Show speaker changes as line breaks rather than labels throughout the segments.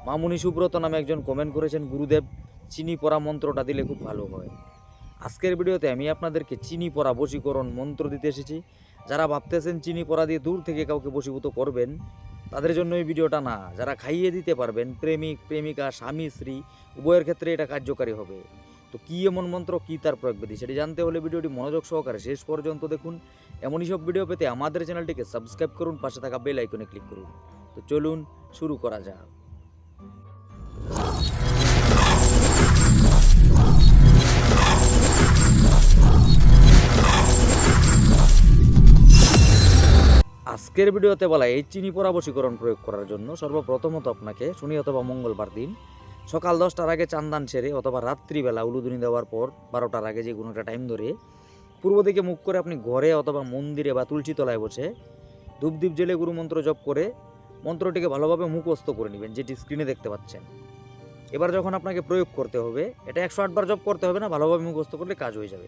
মামুনি সুব্রত নামে একজন কমেন্ট করেছেন, গুরুদেব চিনি পড়া মন্ত্রটা দিলে খুব ভালো হয়। আজকের ভিডিওতে আমি আপনাদেরকে চিনি পড়া বশীকরণ মন্ত্র দিতে এসেছি। যারা ভাবতেছেন চিনি পড়া দিয়ে দূর থেকে কাউকে বশীভূত করবেন, তাদের জন্য এই ভিডিওটা না। যারা খাইয়ে দিতে পারবেন, প্রেমিক প্রেমিকা স্বামী স্ত্রী উভয়ের ক্ষেত্রে এটা কার্যকারী হবে। তো কী এমন মন্ত্র, কী তার প্রয়োগবিধি, সেটি জানতে হলে ভিডিওটি মনোযোগ সহকারে শেষ পর্যন্ত দেখুন। এমনই সব ভিডিও পেতে আমাদের চ্যানেলটিকে সাবস্ক্রাইব করুন, পাশে থাকা বেল আইকনে ক্লিক করুন। তো চলুন শুরু করা যাক। আজকের ভিডিওতে বলা এই চিনি পড়া বশীকরণ প্রয়োগ করার জন্য সর্বপ্রথমত আপনাকে শনি অথবা মঙ্গলবার দিন সকাল 10টার আগে চান্দান সেরে অথবা রাত্রিবেলা উলুদুনি দেওয়ার পর 12টার আগে যে কোনো একটা টাইম ধরে পূর্ব দিকে মুখ করে আপনি ঘরে অথবা মন্দিরে বা তুলসী তলায় বসে ধূপদীপ জেলে গুরু মন্ত্র জপ করে মন্ত্রটিকে ভালোভাবে মুখস্থ করে নেবেন, যেটি স্ক্রিনে দেখতে পাচ্ছেন। এবার যখন আপনাকে প্রয়োগ করতে হবে, এটা 108 বার জপ করতে হবে না, ভালোভাবে মুখস্থ করলে কাজ হয়ে যাবে।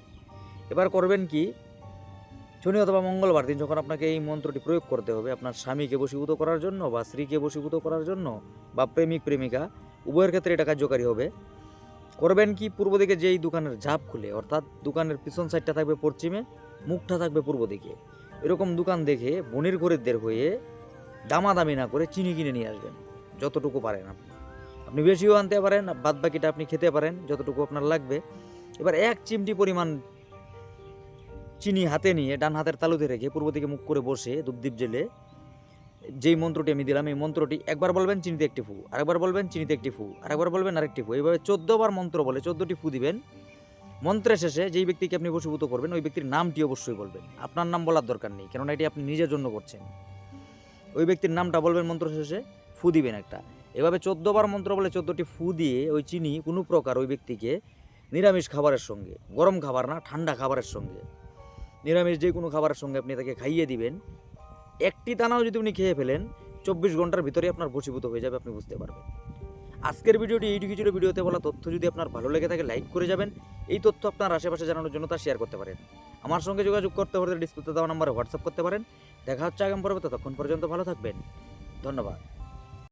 এবার করবেন কি, শনি অথবা মঙ্গলবার দিন যখন আপনাকে এই মন্ত্রটি প্রয়োগ করতে হবে আপনার স্বামীকে বশীভূত করার জন্য বা স্ত্রীকে বশীভূত করার জন্য বা প্রেমিক প্রেমিকা উভয়ের ক্ষেত্রে এটা কার্যকারী হবে। করবেন কি, পূর্ব দিকে যেই দোকানের ঝাপ খুলে, অর্থাৎ দোকানের পিছন সাইডটা থাকবে পশ্চিমে, মুখটা থাকবে পূর্ব দিকে, এরকম দোকান দেখে বনির খরিদ্দের হয়ে দামাদামি না করে চিনি কিনে নিয়ে আসবেন যতটুকু পারেন। আপনি বেশিও আনতে পারেন, বাদ বাকিটা আপনি খেতে পারেন যতটুকু আপনার লাগবে। এবার 1 চিমটি পরিমাণ চিনি হাতে নিয়ে ডান হাতের তালুতে রেখে পূর্ব দিকে মুখ করে বসে ধূপদীপ জেলে যেই মন্ত্রটি আমি দিলাম এই মন্ত্রটি একবার বলবেন চিনিতে একটি ফু, আরেকবার বলবেন চিনিতে একটি ফু, আরেকবার বলবেন আরেকটি ফু, এইভাবে 14 বার মন্ত্র বলে 14টি ফু দিবেন। মন্ত্রের শেষে যেই ব্যক্তিকে আপনি বশীভূত করবেন ওই ব্যক্তির নামটি অবশ্যই বলবেন, আপনার নাম বলার দরকার নেই, কেননা এটি আপনি নিজের জন্য করছেন। ওই ব্যক্তির নামটা বলবেন, মন্ত্র শেষে ফু দিবেন একটা। এভাবে 14 বার মন্ত্র বলে 14টি ফু দিয়ে ওই চিনি কোনো প্রকার ওই ব্যক্তিকে নিরামিষ খাবারের সঙ্গে, গরম খাবার না ঠান্ডা খাবারের সঙ্গে, নিরামিষ যে কোনো খাবারের সঙ্গে আপনি তাকে খাইয়ে দিবেন। একটি দানাও যদি উনি খেয়ে ফেলেন 24 ঘন্টার ভিতরে আপনার বশীভূত হয়ে যাবে, আপনি বুঝতে পারবেন। আজকের ভিডিওটি এইটুকু ছিল। ভিডিওতে বলা তথ্য যদি আপনার ভালো লেগে থাকে লাইক করে যাবেন। এই তথ্য আপনার আশেপাশে জানানোর জন্য তা শেয়ার করতে পারেন। আমার সঙ্গে যোগাযোগ করতে হলে ডিসপ্লেতে দেওয়া নম্বরে হোয়াটসঅ্যাপ করতে পারেন। দেখা হচ্ছে আগামী পর্বে, ততক্ষণ পর্যন্ত ভালো থাকবেন। ধন্যবাদ।